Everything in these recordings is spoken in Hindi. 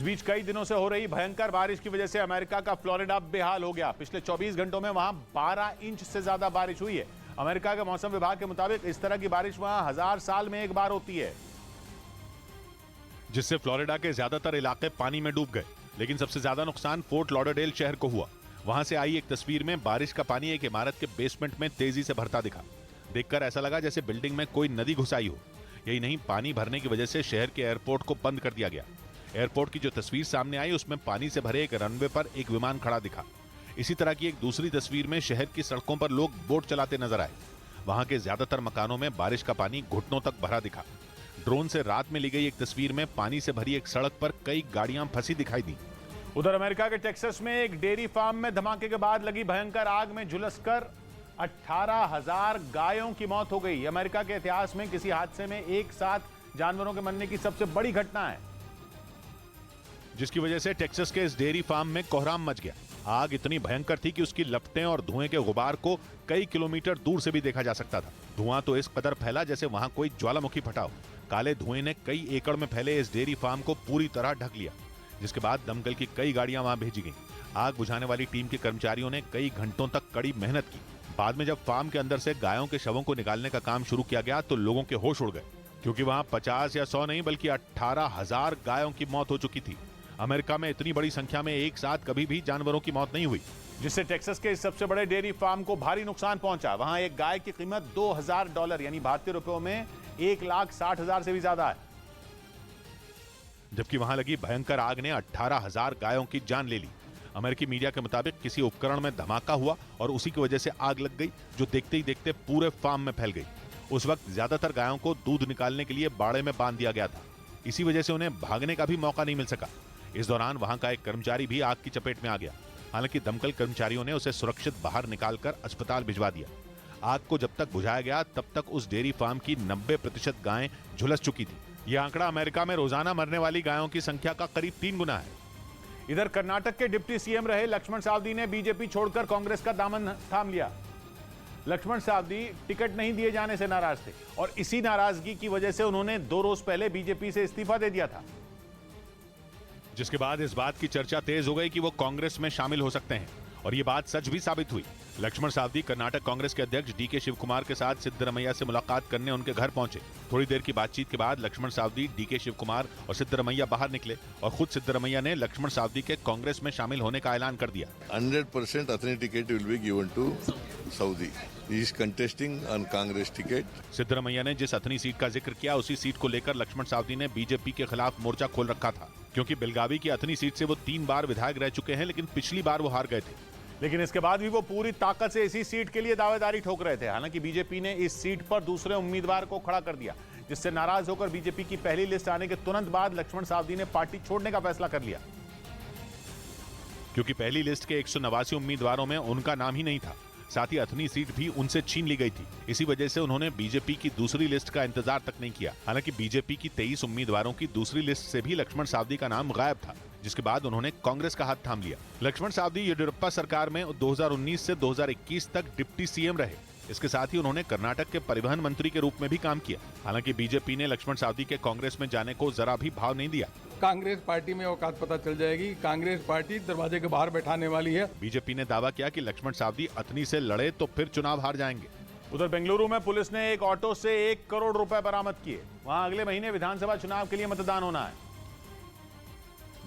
इस बीच कई दिनों से हो रही भयंकर बारिश की वजह से अमेरिका का फ्लोरिडा बेहाल हो गया। पिछले 24 घंटों में वहां 12 इंच से ज्यादा बारिश हुई है। अमेरिका के मौसम विभाग के मुताबिक इस तरह की बारिश वहां 1000 साल में एक बार होती है, जिससे फ्लोरिडा के ज्यादातर इलाके पानी में डूब गए। लेकिन सबसे ज्यादा नुकसान फोर्ट लॉडरडेल शहर को हुआ। वहां से आई एक तस्वीर में बारिश का पानी एक इमारत के बेसमेंट में तेजी से भरता दिखा। देखकर ऐसा लगा जैसे बिल्डिंग में कोई नदी घुस आई हो। यही नहीं, पानी भरने की वजह से शहर के एयरपोर्ट को बंद कर दिया गया। एयरपोर्ट की जो तस्वीर सामने आई उसमें पानी से भरे एक रनवे पर एक विमान खड़ा दिखा। इसी तरह की एक दूसरी तस्वीर में शहर की सड़कों पर लोग बोट चलाते नजर आए। वहां के ज्यादातर मकानों में बारिश का पानी घुटनों तक भरा दिखा। ड्रोन से रात में ली गई एक तस्वीर में पानी से भरी एक सड़क पर कई गाड़ियां फंसी दिखाई दी। उधर अमेरिका के टेक्सास में एक डेयरी फार्म में धमाके के बाद लगी भयंकर आग में झुलसकर 18,000 गायों की मौत हो गई। अमेरिका के इतिहास में किसी हादसे में एक साथ जानवरों के मरने की सबसे बड़ी घटना है, जिसकी वजह से टेक्सास के इस डेयरी फार्म में कोहराम मच गया। आग इतनी भयंकर थी कि उसकी लपटें और धुएं के गुबार को कई किलोमीटर दूर से भी देखा जा सकता था। धुआं तो इस कदर फैला जैसे वहां कोई ज्वालामुखी फटा हो। काले धुएं ने कई एकड़ में फैले इस डेयरी फार्म को पूरी तरह ढक लिया, जिसके बाद दमकल की कई गाड़ियां वहां भेजी गईं। आग बुझाने वाली टीम के कर्मचारियों ने कई घंटों तक कड़ी मेहनत की। बाद में जब फार्म के अंदर से गायों के शवों को निकालने का काम शुरू किया गया तो लोगों के होश उड़ गए, क्योंकि वहां 50 या 100 नहीं बल्कि 18,000 गायों की मौत हो चुकी थी। अमेरिका में इतनी बड़ी संख्या में एक साथ कभी भी जानवरों की मौत नहीं हुई, जिससे टेक्सास के इस सबसे बड़े डेयरी फार्म को भारी नुकसान पहुंचा। वहां एक गाय की कीमत $2,000 यानी भारतीय रुपयों में 1,60,000 से भी ज्यादा है। जबकि वहां लगी भयंकर आग ने 18,000 गायों की जान ले ली। अमेरिकी मीडिया के मुताबिक किसी उपकरण में धमाका हुआ और उसी की वजह से आग लग गई, जो देखते ही देखते पूरे फार्म में फैल गई। उस वक्त ज्यादातर गायों को दूध निकालने के लिए बाड़े में बांध दिया गया था। इसी वजह से उन्हें भागने का भी मौका नहीं मिल सका। इस दौरान वहां का एक कर्मचारी भी आग की चपेट में आ गया। हालांकि दमकल कर्मचारियों ने उसे सुरक्षित बाहर निकालकर अस्पताल भिजवा दिया। आग को जब तक बुझाया गया तब तक उस डेयरी फार्म की 90% गायें झुलस चुकी थी। यह आंकड़ा अमेरिका में रोजाना मरने वाली गायों की संख्या का करीब 3 गुना है। इधर कर्नाटक के डिप्टी सीएम रहे लक्ष्मण सावदी ने बीजेपी छोड़कर कांग्रेस का दामन थाम लिया। लक्ष्मण सावदी टिकट नहीं दिए जाने से नाराज थे और इसी नाराजगी की वजह से उन्होंने 2 रोज पहले बीजेपी से इस्तीफा दे दिया था, जिसके बाद इस बात की चर्चा तेज हो गई कि वो कांग्रेस में शामिल हो सकते हैं, और ये बात सच भी साबित हुई। लक्ष्मण सावदी कर्नाटक कांग्रेस के अध्यक्ष डीके शिवकुमार के साथ सिद्धरमैया से मुलाकात करने उनके घर पहुंचे। थोड़ी देर की बातचीत के बाद लक्ष्मण सावदी, डीके शिवकुमार और सिद्धरमैया बाहर निकले और खुद सिद्धरमैया ने लक्ष्मण सावदी के कांग्रेस में शामिल होने का ऐलान कर दिया। 100% authenticate will be given to Saudi. He is contesting on Congress ticket. Siddaramaiah ने जिस अथनी सीट का जिक्र किया उसी सीट को लेकर लक्ष्मण सावदी ने बीजेपी के खिलाफ मोर्चा खोल रखा था, क्योंकि बेलगावी की अथनी सीट से वो 3 बार विधायक रह चुके हैं, लेकिन पिछली बार वो हार गए थे। लेकिन इसके बाद भी वो पूरी ताकत से इसी सीट के लिए दावेदारी ठोक रहे थे। हालांकि बीजेपी ने इस सीट पर दूसरे उम्मीदवार को खड़ा कर दिया, जिससे नाराज होकर बीजेपी की पहली लिस्ट आने के तुरंत बाद लक्ष्मण सावदी ने पार्टी छोड़ने का फैसला कर लिया, क्योंकि पहली लिस्ट के 189 उम्मीदवारों में उनका नाम ही नहीं था। साथ ही अथनी सीट भी उनसे छीन ली गई थी। इसी वजह से उन्होंने बीजेपी की दूसरी लिस्ट का इंतजार तक नहीं किया। हालांकि बीजेपी की 23 उम्मीदवारों की दूसरी लिस्ट से भी लक्ष्मण सावदी का नाम गायब था, जिसके बाद उन्होंने कांग्रेस का हाथ थाम लिया। लक्ष्मण सावदी येडियुरप्पा सरकार में 2019 से 2021 तक डिप्टी सीएम रहे। इसके साथ ही उन्होंने कर्नाटक के परिवहन मंत्री के रूप में भी काम किया। हालांकि बीजेपी ने लक्ष्मण सावदी के कांग्रेस में जाने को जरा भी भाव नहीं दिया। कांग्रेस पार्टी में औकात पता चल जाएगी। कांग्रेस पार्टी दरवाजे के बाहर बैठाने वाली है। बीजेपी ने दावा किया कि लक्ष्मण सावदी अथनी से लड़े तो फिर चुनाव हार जाएंगे। उधर बेंगलुरु में पुलिस ने एक ऑटो से 1 करोड़ रुपए बरामद किए। वहां अगले महीने विधानसभा चुनाव के लिए मतदान होना है,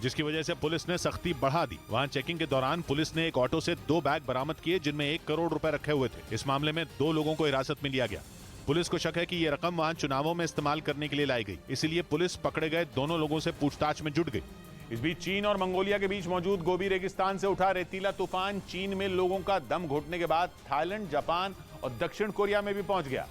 जिसकी वजह से पुलिस ने सख्ती बढ़ा दी। वहां चेकिंग के दौरान पुलिस ने एक ऑटो से 2 बैग बरामद किए, जिनमें 1 करोड़ रुपए रखे हुए थे। इस मामले में 2 लोगों को हिरासत में लिया गया। पुलिस को शक है कि ये रकम वहां चुनावों में इस्तेमाल करने के लिए लाई गई, इसलिए पुलिस पकड़े गए दोनों लोगों से पूछताछ में जुट गई। इस बीच चीन और मंगोलिया के बीच मौजूद गोबी रेगिस्तान से उठा रेतीला तूफान चीन में लोगों का दम घुटने के बाद थाईलैंड, जापान और दक्षिण कोरिया में भी पहुंच गया,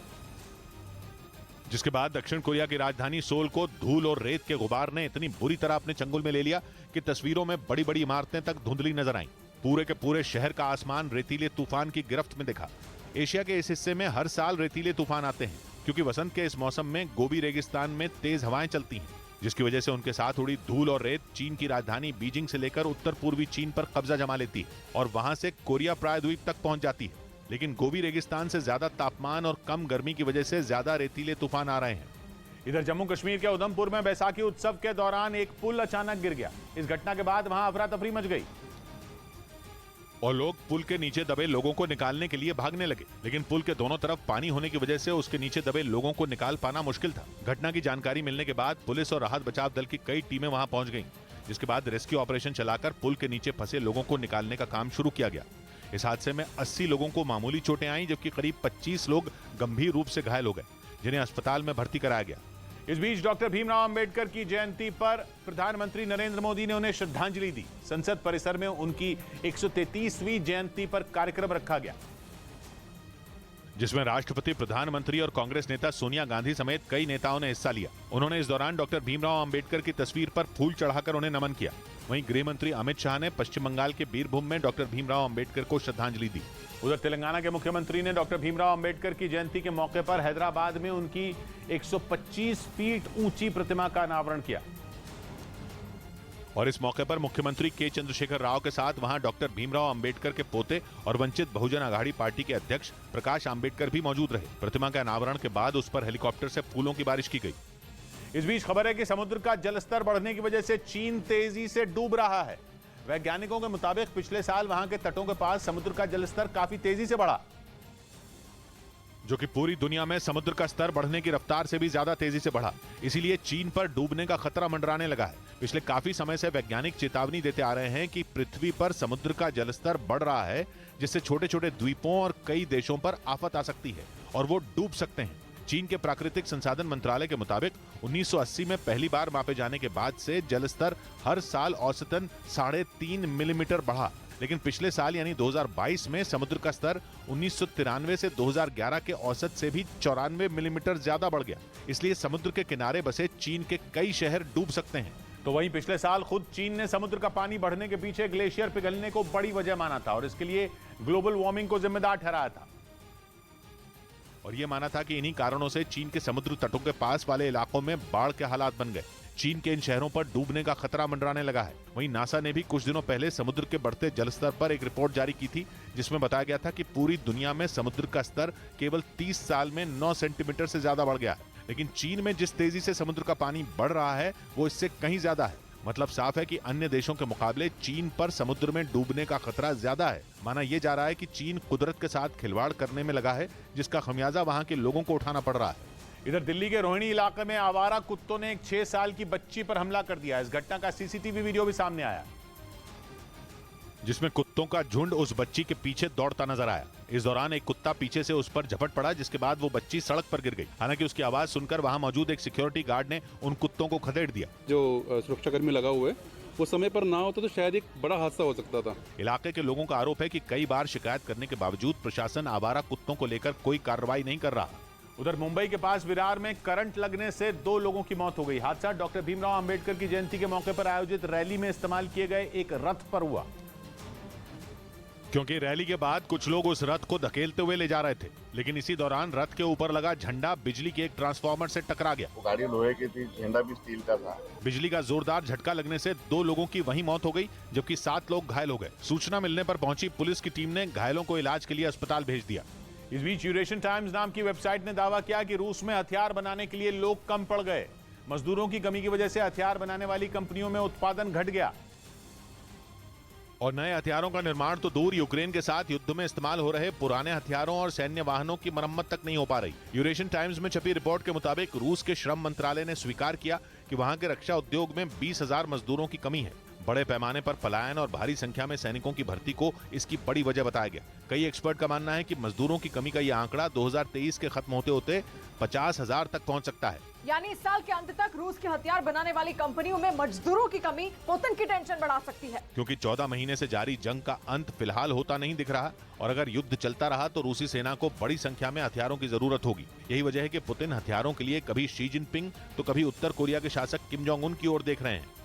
जिसके बाद दक्षिण कोरिया की राजधानी सोल को धूल और रेत के गुबार ने इतनी बुरी तरह अपने चंगुल में ले लिया कि तस्वीरों में बड़ी बड़ी इमारतें तक धुंधली नजर आईं। पूरे के पूरे शहर का आसमान रेतीले तूफान की गिरफ्त में दिखा। एशिया के इस हिस्से में हर साल रेतीले तूफान आते हैं, क्योंकि वसंत के इस मौसम में गोबी रेगिस्तान में तेज हवाएं चलती हैं, जिसकी वजह से उनके साथ उड़ी धूल और रेत चीन की राजधानी बीजिंग से लेकर उत्तर पूर्वी चीन पर कब्जा जमा लेती है और वहां से कोरिया प्रायद्वीप तक पहुंच जाती है। लेकिन गोबी रेगिस्तान से ज्यादा तापमान और कम गर्मी की वजह से ज्यादा रेतीले तूफान आ रहे हैं। इधर जम्मू कश्मीर के उधमपुर में बैसाखी उत्सव के दौरान एक पुल अचानक गिर गया। इस घटना के बाद वहां अफरा तफरी मच गई और लोग पुल के नीचे दबे लोगों को निकालने के लिए भागने लगे, लेकिन पुल के दोनों तरफ पानी होने की वजह से उसके नीचे दबे लोगों को निकाल पाना मुश्किल था। घटना की जानकारी मिलने के बाद पुलिस और राहत बचाव दल की कई टीमें वहां पहुंच गईं, जिसके बाद रेस्क्यू ऑपरेशन चलाकर पुल के नीचे फंसे लोगों को निकालने का काम शुरू किया गया। इस हादसे में 80 लोगों को मामूली चोटें आईं, जबकि करीब 25 लोग गंभीर रूप से घायल हो गए, जिन्हें अस्पताल में भर्ती कराया गया। इस बीच डॉक्टर भीमराव अंबेडकर की जयंती पर प्रधानमंत्री नरेंद्र मोदी ने उन्हें श्रद्धांजलि दी। संसद परिसर में उनकी 133वीं जयंती पर कार्यक्रम रखा गया, जिसमें राष्ट्रपति, प्रधानमंत्री और कांग्रेस नेता सोनिया गांधी समेत कई नेताओं ने हिस्सा लिया। उन्होंने इस दौरान डॉक्टर भीमराव अंबेडकर की तस्वीर पर फूल चढ़ाकर उन्हें नमन किया। वहीं गृह मंत्री अमित शाह ने पश्चिम बंगाल के बीरभूम में डॉक्टर भीमराव अंबेडकर को श्रद्धांजलि दी। उधर तेलंगाना के मुख्यमंत्री ने डॉक्टर भीमराव अंबेडकर की जयंती के मौके पर हैदराबाद में उनकी 125 फीट ऊंची प्रतिमा का अनावरण किया। और इस मौके पर मुख्यमंत्री के चंद्रशेखर राव के साथ वहां डॉक्टर भीमराव अंबेडकर के पोते और वंचित बहुजन आघाड़ी पार्टी के अध्यक्ष प्रकाश अंबेडकर भी मौजूद रहे। प्रतिमा के अनावरण के बाद उस पर हेलीकॉप्टर से फूलों की बारिश की गई। इस बीच खबर है कि समुद्र का जलस्तर बढ़ने की वजह से चीन तेजी से डूब रहा है। वैज्ञानिकों के मुताबिक पिछले साल वहां के तटों के पास समुद्र का जलस्तर काफी तेजी से बढ़ा, जो कि पूरी दुनिया में समुद्र का स्तर बढ़ने की रफ्तार से भी ज्यादा तेजी से बढ़ा। इसीलिए चीन पर डूबने का खतरा मंडराने लगा है। पिछले काफी समय से वैज्ञानिक चेतावनी देते आ रहे हैं कि पृथ्वी पर समुद्र का जलस्तर बढ़ रहा है, जिससे छोटे छोटे द्वीपों और कई देशों पर आफत आ सकती है और वो डूब सकते हैं। चीन के प्राकृतिक संसाधन मंत्रालय के मुताबिक 1980 में पहली बार मापे जाने के बाद से जलस्तर हर साल औसतन 3.5 मिलीमीटर बढ़ा, लेकिन पिछले साल यानी 2022 में समुद्र का स्तर 1993 से 2011 के औसत से भी 94 मिलीमीटर ज्यादा बढ़ गया। इसलिए समुद्र के किनारे बसे चीन के कई शहर डूब सकते हैं। तो वहीं पिछले साल खुद चीन ने समुद्र का पानी बढ़ने के पीछे ग्लेशियर पिघलने को बड़ी वजह माना था और इसके लिए ग्लोबल वार्मिंग को जिम्मेदार ठहराया था और ये माना था कि इन्हीं कारणों से चीन के समुद्र तटों के पास वाले इलाकों में बाढ़ के हालात बन गए। चीन के इन शहरों पर डूबने का खतरा मंडराने लगा है। वहीं नासा ने भी कुछ दिनों पहले समुद्र के बढ़ते जलस्तर पर एक रिपोर्ट जारी की थी, जिसमें बताया गया था कि पूरी दुनिया में समुद्र का स्तर केवल 30 साल में 9 सेंटीमीटर से ज्यादा बढ़ गया है। लेकिन चीन में जिस तेजी से समुद्र का पानी बढ़ रहा है वो इससे कहीं ज्यादा है। मतलब साफ है कि अन्य देशों के मुकाबले चीन पर समुद्र में डूबने का खतरा ज्यादा है। माना यह जा रहा है कि चीन कुदरत के साथ खिलवाड़ करने में लगा है, जिसका खमियाजा वहां के लोगों को उठाना पड़ रहा है। इधर दिल्ली के रोहिणी इलाके में आवारा कुत्तों ने एक 6 साल की बच्ची पर हमला कर दिया। इस घटना का सीसीटीवी वीडियो भी सामने आया, जिसमें कुत्तों का झुंड उस बच्ची के पीछे दौड़ता नजर आया। इस दौरान एक कुत्ता पीछे से उस पर झपट पड़ा, जिसके बाद वो बच्ची सड़क पर गिर गई। हालांकि उसकी आवाज सुनकर वहां मौजूद एक सिक्योरिटी गार्ड ने उन कुत्तों को खदेड़ दिया। जो सुरक्षाकर्मी लगा हुआ है वो समय पर ना होता तो शायद एक बड़ा हादसा हो सकता था। इलाके के लोगों का आरोप है कि कई बार शिकायत करने के बावजूद प्रशासन आवारा कुत्तों को लेकर कोई कार्रवाई नहीं कर रहा। उधर मुंबई के पास विरार में करंट लगने से 2 लोगों की मौत हो गई। हादसा डॉक्टर भीमराव अंबेडकर की जयंती के मौके पर आयोजित रैली में इस्तेमाल किए गए एक रथ पर हुआ, क्योंकि रैली के बाद कुछ लोग उस रथ को धकेलते हुए ले जा रहे थे, लेकिन इसी दौरान रथ के ऊपर लगा झंडा बिजली के एक ट्रांसफार्मर से टकरा गया। गाड़ी लोहे की थी, झंडा भी स्टील का था। बिजली का जोरदार झटका लगने से 2 लोगों की वहीं मौत हो गई, जबकि 7 लोग घायल हो गए। सूचना मिलने पर पहुंची पुलिस की टीम ने घायलों को इलाज के लिए अस्पताल भेज दिया। इस बीच यूरेशियन टाइम्स नाम की वेबसाइट ने दावा किया कि रूस में हथियार बनाने के लिए लोग कम पड़ गए। मजदूरों की कमी की वजह से हथियार बनाने वाली कंपनियों में उत्पादन घट गया और नए हथियारों का निर्माण तो दूर, यूक्रेन के साथ युद्ध में इस्तेमाल हो रहे पुराने हथियारों और सैन्य वाहनों की मरम्मत तक नहीं हो पा रही। यूरेशियन टाइम्स में छपी रिपोर्ट के मुताबिक रूस के श्रम मंत्रालय ने स्वीकार किया कि वहां के रक्षा उद्योग में 20,000 मजदूरों की कमी है। बड़े पैमाने पर पलायन और भारी संख्या में सैनिकों की भर्ती को इसकी बड़ी वजह बताया गया। कई एक्सपर्ट का मानना है कि मजदूरों की कमी का यह आंकड़ा 2023 के खत्म होते होते 50,000 तक पहुंच सकता है। यानी इस साल के अंत तक रूस के हथियार बनाने वाली कंपनियों में मजदूरों की कमी पुतिन की टेंशन बढ़ा सकती है, क्योंकि 14 महीने से जारी जंग का अंत फिलहाल होता नहीं दिख रहा और अगर युद्ध चलता रहा तो रूसी सेना को बड़ी संख्या में हथियारों की जरूरत होगी। यही वजह है कि पुतिन हथियारों के लिए कभी शी जिनपिंग तो कभी उत्तर कोरिया के शासक किम जोंग उन की ओर देख रहे हैं।